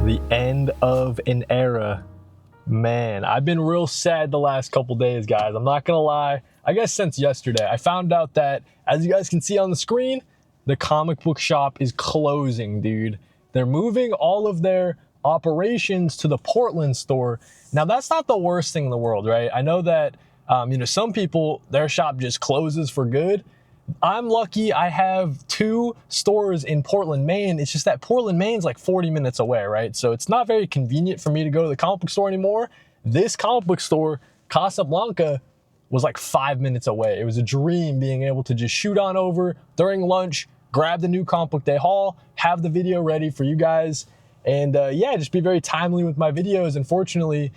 The end of an era. Man, I've been real sad the last couple days, guys. I'm not gonna lie. I guess since yesterday, I found out that, as you guys can see on the screen, the comic book shop is closing, dude. They're moving all of their operations to the Portland store. Now, that's not the worst thing in the world, right? I know that, some people, their shop just closes for good. I'm lucky I have 2 stores in Portland, Maine. It's just that Portland, Maine's like 40 minutes away, right? So it's not very convenient for me to go to the comic book store anymore. This comic book store, Casablanca, was like 5 minutes away. It was a dream being able to just shoot on over during lunch, grab the new comic book day haul, have the video ready for you guys, and just be very timely with my videos. Unfortunately,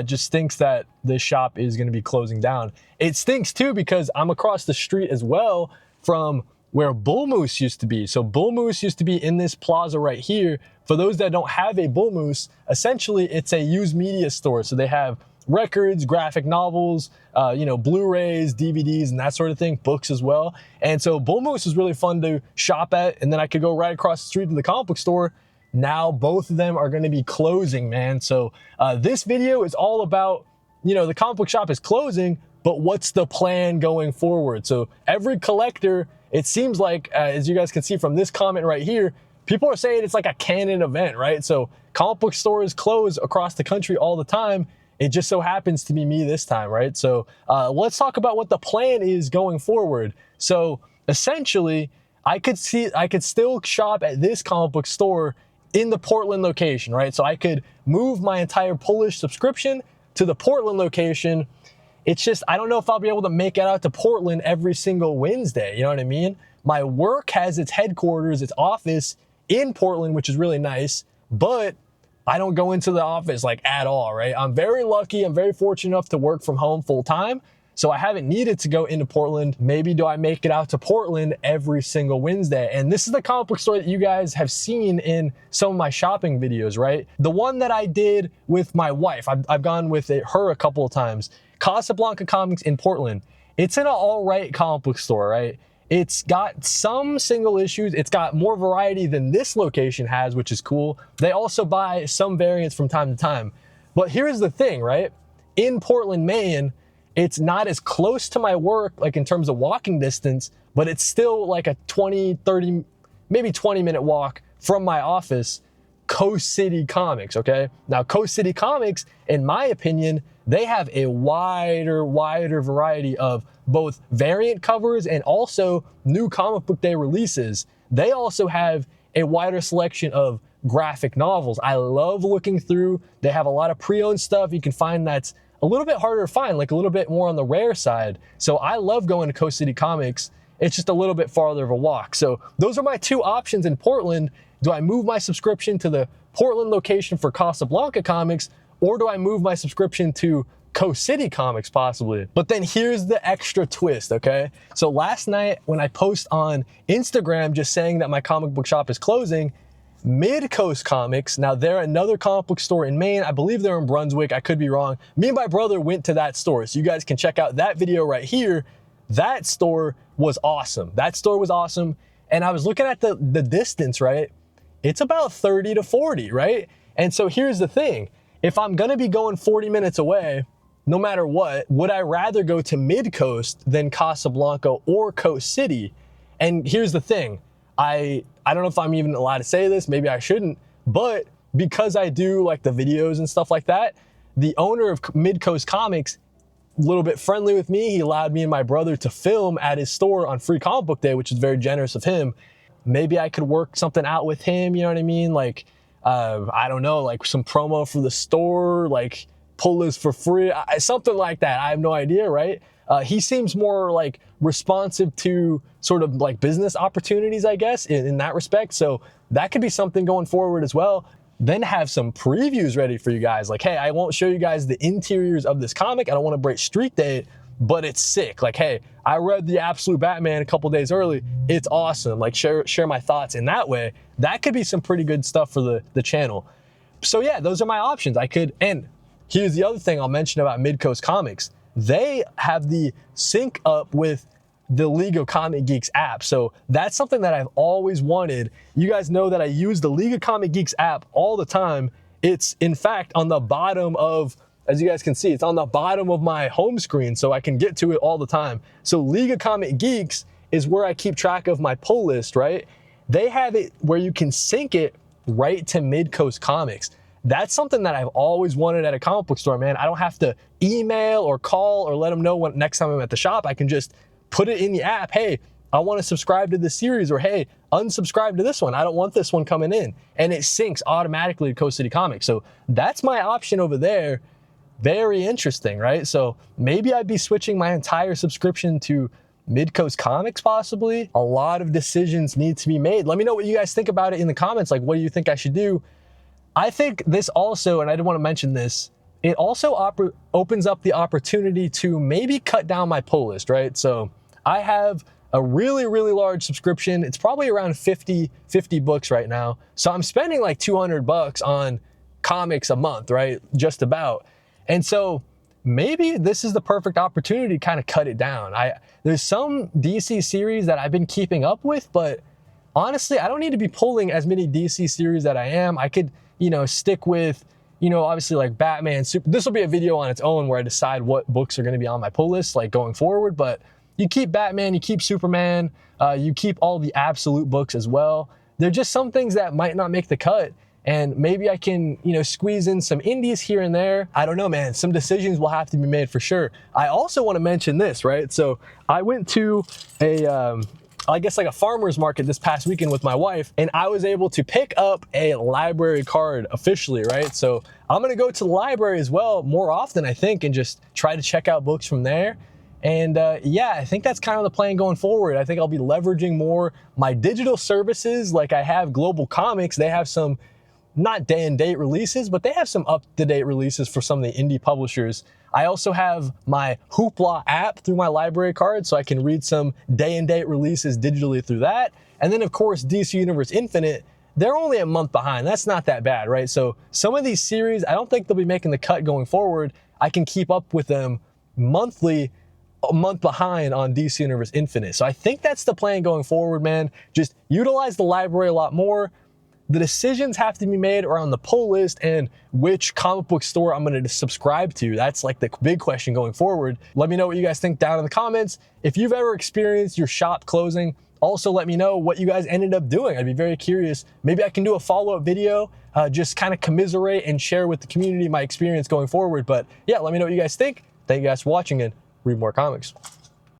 just stinks that this shop is going to be closing down. It stinks too because I'm across the street as well from where Bull Moose used to be. So Bull Moose used to be in this plaza right here. For those that don't have a Bull Moose, essentially it's a used media store. So they have records, graphic novels, Blu-rays, DVDs, and that sort of thing, books as well. And so Bull Moose was really fun to shop at, and then I could go right across the street to the comic book store. Now both of them are going to be closing, man. So this video is all about, the comic book shop is closing, but what's the plan going forward? So every collector, it seems like, as you guys can see from this comment right here, people are saying it's like a canon event, right? So comic book stores close across the country all the time. It just so happens to be me this time, right? So let's talk about what the plan is going forward. So essentially, I could still shop at this comic book store in the Portland location, right? So I could move my entire Polish subscription to the Portland location. It's just, I don't know if I'll be able to make it out to Portland every single Wednesday, you know what I mean? My work has its headquarters, its office in Portland, which is really nice, but I don't go into the office like at all, right? I'm very lucky, I'm very fortunate enough to work from home full time, so I haven't needed to go into Portland. Maybe do I make it out to Portland every single Wednesday? And this is the comic book store that you guys have seen in some of my shopping videos, right? The one that I did with my wife, I've gone with her a couple of times. Casablanca Comics in Portland. It's an all right comic book store, right? It's got some single issues. It's got more variety than this location has, which is cool. They also buy some variants from time to time. But here's the thing, right? In Portland, Maine, it's not as close to my work, like in terms of walking distance, but it's still like a 20, 30, maybe 20-minute walk from my office, Coast City Comics, okay? Now, Coast City Comics, in my opinion, they have a wider variety of both variant covers and also new comic book day releases. They also have a wider selection of graphic novels. I love looking through. They have a lot of pre-owned stuff you can find that's a little bit harder to find, like a little bit more on the rare side. So I love going to Coast City Comics. It's just a little bit farther of a walk. So those are my 2 options in Portland. Do I move my subscription to the Portland location for Casablanca Comics, or do I move my subscription to Coast City Comics possibly? But then here's the extra twist, okay? So last night when I post on Instagram just saying that my comic book shop is closing, Midcoast Comics, now they're another comic book store in Maine. I believe they're in Brunswick. I could be wrong. Me and my brother went to that store. So you guys can check out that video right here. That store was awesome. That store was awesome. And I was looking at the distance, right? It's about 30 to 40, right? And so here's the thing. If I'm gonna be going 40 minutes away, no matter what, would I rather go to Midcoast than Casablanca or Coast City? And here's the thing. I don't know if I'm even allowed to say this, maybe I shouldn't, but because I do like the videos and stuff like that, the owner of Midcoast Comics, a little bit friendly with me, he allowed me and my brother to film at his store on Free Comic Book Day, which is very generous of him. Maybe I could work something out with him, you know what I mean? Like, I don't know, like some promo for the store, like pull this for free, something like that. I have no idea, right? He seems more like responsive to sort of like business opportunities, I guess, in that respect. So that could be something going forward as well. Then have some previews ready for you guys. Like, hey, I won't show you guys the interiors of this comic. I don't want to break street date, but it's sick. Like, hey, I read The Absolute Batman a couple days early. It's awesome. Like, share my thoughts in that way. That could be some pretty good stuff for the channel. So yeah, those are my options. And here's the other thing I'll mention about Midcoast Comics. They have the sync up with the League of Comic Geeks app. So that's something that I've always wanted. You guys know that I use the League of Comic Geeks app all the time, it's in fact on the bottom of, as you guys can see, it's on the bottom of my home screen, so I can get to it all the time. So League of Comic Geeks is where I keep track of my pull list, right? They have it where you can sync it right to Midcoast Comics. That's something that I've always wanted at a comic book store, man. I don't have to email or call or let them know when next time I'm at the shop. I can just put it in the app. Hey, I want to subscribe to this series, or hey, unsubscribe to this one. I don't want this one coming in. And it syncs automatically to Coast City Comics. So that's my option over there. Very interesting, right? So maybe I'd be switching my entire subscription to Midcoast Comics possibly. A lot of decisions need to be made. Let me know what you guys think about it in the comments. Like, what do you think I should do? I think this also, and I did want to mention this, it also opens up the opportunity to maybe cut down my pull list, right? So I have a really, really large subscription. It's probably around 50 books right now. So I'm spending like $200 on comics a month, right? Just about. And so maybe this is the perfect opportunity to kind of cut it down. There's some DC series that I've been keeping up with, but honestly, I don't need to be pulling as many DC series that I am. I could, stick with, obviously like Batman, this will be a video on its own where I decide what books are going to be on my pull list, like going forward, but you keep Batman, you keep Superman, you keep all the absolute books as well. There are just some things that might not make the cut, and maybe I can, squeeze in some indies here and there. I don't know, man. Some decisions will have to be made for sure. I also want to mention this, right? So I went to I guess like a farmer's market this past weekend with my wife, and I was able to pick up a library card officially, right? So I'm gonna go to the library as well more often, I think, and just try to check out books from there. And yeah, I think that's kind of the plan going forward. I think I'll be leveraging more my digital services. Like I have Global Comics. They have some not day and date releases, but they have some up-to-date releases for some of the indie publishers. I also have my Hoopla app through my library card, so I can read some day and date releases digitally through that. And then of course, DC Universe Infinite, they're only a month behind. That's not that bad, right? So some of these series, I don't think they'll be making the cut going forward. I can keep up with them monthly, a month behind on DC Universe Infinite. So I think that's the plan going forward, man. Just utilize the library a lot more. The decisions have to be made around the pull list and which comic book store I'm going to subscribe to. That's like the big question going forward. Let me know what you guys think down in the comments. If you've ever experienced your shop closing, also let me know what you guys ended up doing. I'd be very curious. Maybe I can do a follow-up video, just kind of commiserate and share with the community my experience going forward. But yeah, let me know what you guys think. Thank you guys for watching, and read more comics.